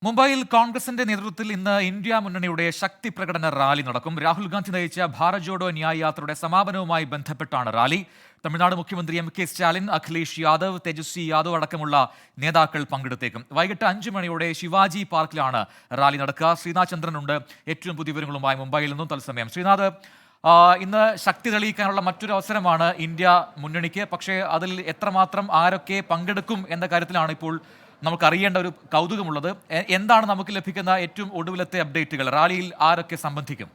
മുംബൈയിൽ കോൺഗ്രസിന്റെ നേതൃത്വത്തിൽ ഇന്ന് ഇന്ത്യ മുന്നണിയുടെ ശക്തി പ്രകടന റാലി നടക്കും. രാഹുൽ ഗാന്ധി നയിച്ച ഭാരത് ജോഡോ ന്യായ് യാത്രയുടെ സമാപനവുമായി ബന്ധപ്പെട്ടാണ് റാലി. തമിഴ്നാട് മുഖ്യമന്ത്രി എം കെ സ്റ്റാലിൻ, അഖിലേഷ് യാദവ്, തേജസ്വി യാദവ് അടക്കമുള്ള നേതാക്കൾ പങ്കെടുത്തേക്കും. വൈകിട്ട് 5 മണിയോടെ ശിവാജി പാർക്കിലാണ് റാലി നടക്കുക. ശ്രീനാഥ് ചന്ദ്രനുണ്ട് ഏറ്റവും പുതിയ വിവരങ്ങളുമായി മുംബൈയിൽ നിന്നും തത്സമയം. ശ്രീനാഥ്, ഇന്ന് ശക്തി തെളിയിക്കാനുള്ള മറ്റൊരു അവസരമാണ് ഇന്ത്യ മുന്നണിക്ക്. പക്ഷേ അതിൽ എത്രമാത്രം ആരൊക്കെ പങ്കെടുക്കും എന്ന കാര്യത്തിലാണ് ഇപ്പോൾ നമുക്കറിയേണ്ട ഒരു കൗതുകമുള്ളത്. എന്താണ് നമുക്ക് ലഭിക്കുന്ന ഏറ്റവും ഒടുവിലത്തെ അപ്ഡേറ്റുകൾ? റാലിയിൽ ആരൊക്കെ സംബന്ധിക്കും?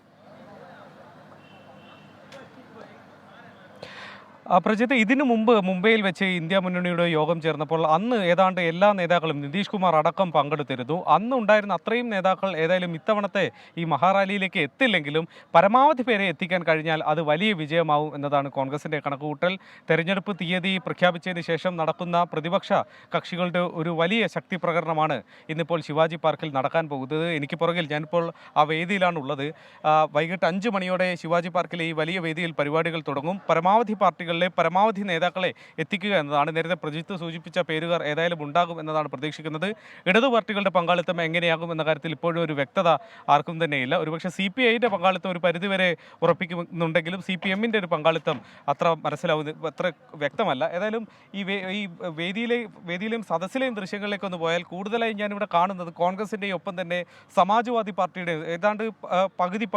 പ്രജിത്ത്, ഇതിനു മുമ്പ് മുംബൈയിൽ വെച്ച് ഇന്ത്യ മുന്നണിയുടെ യോഗം ചേർന്നപ്പോൾ അന്ന് ഏതാണ്ട് എല്ലാ നേതാക്കളും, നിതീഷ് കുമാർ അടക്കം പങ്കെടുത്തിരുന്നു. അന്ന് ഉണ്ടായിരുന്ന അത്രയും നേതാക്കൾ ഏതായാലും ഇത്തവണത്തെ ഈ മഹാറാലിയിലേക്ക് എത്തില്ലെങ്കിലും പരമാവധി പേരെ എത്തിക്കാൻ കഴിഞ്ഞാൽ അത് വലിയ വിജയമാവും എന്നതാണ് കോൺഗ്രസിൻ്റെ കണക്കുകൂട്ടൽ. തെരഞ്ഞെടുപ്പ് തീയതി പ്രഖ്യാപിച്ചതിന് ശേഷം നടക്കുന്ന പ്രതിപക്ഷ കക്ഷികളുടെ ഒരു വലിയ ശക്തി പ്രകടനമാണ് ഇന്നിപ്പോൾ ശിവാജി പാർക്കിൽ നടക്കാൻ പോകുന്നത്. എനിക്ക് പുറകിൽ ഞാനിപ്പോൾ ആ വേദിയിലാണുള്ളത്. വൈകിട്ട് 5 മണിയോടെ ശിവാജി പാർക്കിലെ ഈ വലിയ വേദിയിൽ പരിപാടികൾ തുടങ്ങും. പരമാവധി പാർട്ടികൾ പരമാവധി നേതാക്കളെ എത്തിക്കുക എന്നതാണ്. നേരത്തെ പ്രജിത്ത് സൂചിപ്പിച്ച പേരുകൾ ഏതായാലും ഉണ്ടാകും എന്നതാണ് പ്രതീക്ഷിക്കുന്നത്. ഇടതു പാർട്ടികളുടെ പങ്കാളിത്തം എങ്ങനെയാകും എന്ന കാര്യത്തിൽ ഇപ്പോഴും ഒരു വ്യക്ത ആർക്കും തന്നെയില്ല. ഒരുപക്ഷെ CPIയുടെ പങ്കാളിത്തം ഒരു പരിധിവരെ ഉറപ്പിക്കുന്നുണ്ടെങ്കിലും CPMൻ്റെ ഒരു പങ്കാളിത്തം അത്ര വ്യക്തമല്ല. ഏതായാലും ഈ വേദിയിലെയും സദസ്സിലെയും ദൃശ്യങ്ങളിലേക്കൊന്ന് പോയാൽ കൂടുതലായി ഞാനിവിടെ കാണുന്നത് കോൺഗ്രസിൻ്റെയും ഒപ്പം തന്നെ സമാജ്വാദി പാർട്ടിയുടെ ഏതാണ്ട് പകുതി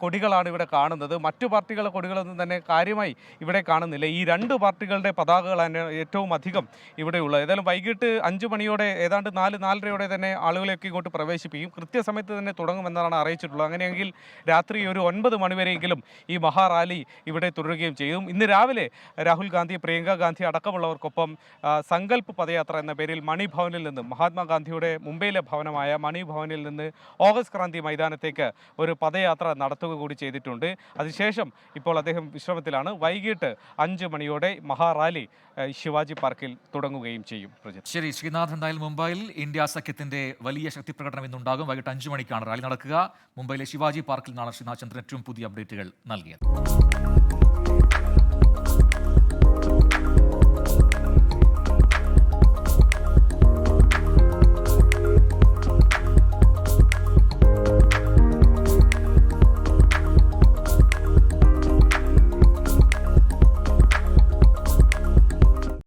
കൊടികളാണ് ഇവിടെ കാണുന്നത്. മറ്റു പാർട്ടികളുടെ കൊടികളൊന്നും തന്നെ കാര്യമായി ഇവിടെ കാണുന്നില്ല. ഈ 2 പാർട്ടികളുടെ പതാകകളാണ് ഏറ്റവും അധികം ഇവിടെയുള്ളത്. ഏതായാലും വൈകിട്ട് 5 മണിയോടെ ഏതാണ്ട് 4-4:30 തന്നെ ആളുകളെയൊക്കെ ഇങ്ങോട്ട് പ്രവേശിപ്പിക്കും. കൃത്യസമയത്ത് തന്നെ തുടങ്ങുമെന്നാണ് അറിയിച്ചിട്ടുള്ളത്. അങ്ങനെയെങ്കിൽ രാത്രി ഒരു 9 മണിവരെയെങ്കിലും ഈ മഹാറാലി ഇവിടെ തുടരുകയും ചെയ്യും. ഇന്ന് രാവിലെ രാഹുൽ ഗാന്ധി, പ്രിയങ്ക ഗാന്ധി അടക്കമുള്ളവർക്കൊപ്പം സങ്കൽപ്പ് പദയാത്ര എന്ന പേരിൽ മണിഭവനിൽ നിന്ന്, മഹാത്മാഗാന്ധിയുടെ മുംബൈയിലെ ഭവനമായ മണിഭവനിൽ നിന്ന് ഓഗസ്റ്റ് ക്രാന്തി മൈതാനത്തേക്ക് ഒരു പദയാത്ര നടത്തുക കൂടി ചെയ്തിട്ടുണ്ട്. അതിനുശേഷം ഇപ്പോൾ അദ്ദേഹം വിശ്രമത്തിലാണ്. വൈകിട്ട് 5 മണിയോടെ മഹാറാലി ശിവാജി പാർക്കിൽ തുടങ്ങുകയും ചെയ്യും. ശരി ശ്രീനാഥ്, എന്തായാലും മുംബൈയിൽ ഇന്ത്യ സഖ്യത്തിന്റെ വലിയ ശക്തി പ്രകടനം ഇന്നുണ്ടാകും. വൈകിട്ട് 5 മണിക്കാണ് റാലി നടക്കുക. മുംബൈയിലെ ശിവാജി പാർക്കിൽ നിന്നാണ് ശ്രീനാഥ് ചന്ദ്രൻ ഏറ്റവും പുതിയ അപ്ഡേറ്റുകൾ നൽകിയത്.